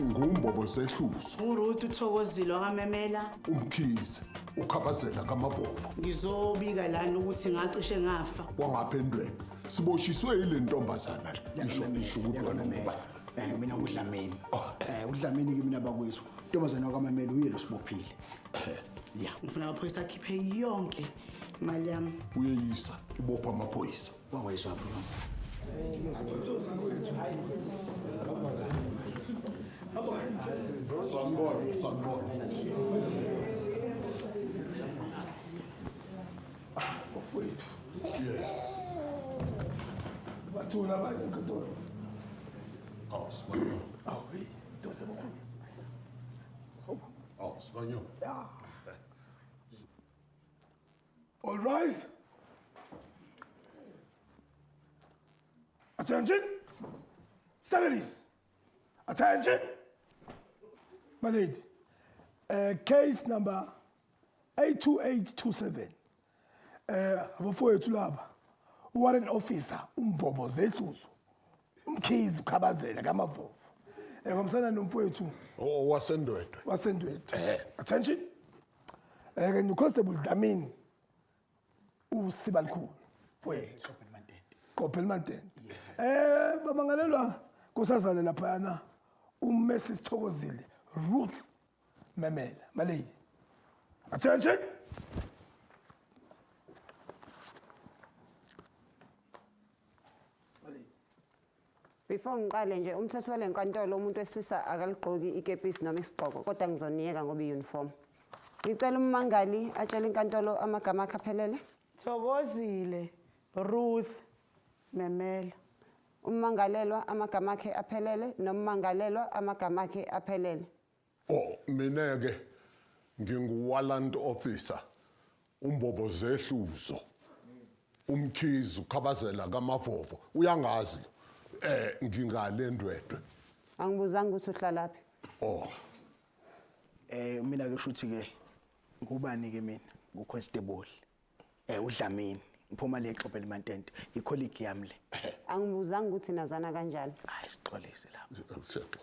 Ngumbobo zehluzo. uRuth uthokozile wakamemela. Umkhize ukhabazela kaMavovo. Ngizobika lana ukuthi ngacishe ngafa. Wangaphendweni. Siboshiswe ile ntombazana. Isho uDlamini. Mina nguDlamini. uDlamini kimi nabakwethu. Ntombazana kaMamela uye lo sibophile. Ya, ngifuna amaphoyisa akhiphe yonke imali yami. Uyeyisa ibopha amaphoyisa. Wawayizwa bro. Sanibona. Ofwethu. Bathula abanye enkantolo. Sibanyo. Hey, ndoda bakho. Sibanyo. All rise. Attention. Studies. Attention. My lady. Case number 82827. Abafowethu laba. Warrant officer umbobo zehluzo. Umkhizi ukhabazela kaMavovo. Ngomsana nomfowethu. Wasendwedwe. Attention. Ngu Constable Dlamini. Usibalikhulu. Mfowethu. Qophela Mantente. Bamangalelwa kusazana lapha yana uMrs Thokozile Ruth Memela. My lady. Attention. Before ngiqale nje umthetho walenkantolo umuntu wesilisa akaligqoki ikepisi noma isigqoko kodwa ngizoniyeka ngoba iuniform. Ngicela ummangali atshele inkantolo amagama akhe aphelele. Thokozile Ruth Memela. Ummangalelwa amagama akhe aphelele nommangalelwa amagama akhe aphelele. Mina ke ngingu-warrant officer umbobo zehluzo. Umkhizi ukhabazela kaMavovo. Uyangazi ngingalendwedwe. Angibuzanga ukuthi uhlalaphi. Mina ke shuthi ke ngubani ke mina nguConstable uDlamini ngiphuma le Xophela Mantente icolleague yami le. Angibuzanga ukuthi nazana kanjani. Hayi sixolise lapha.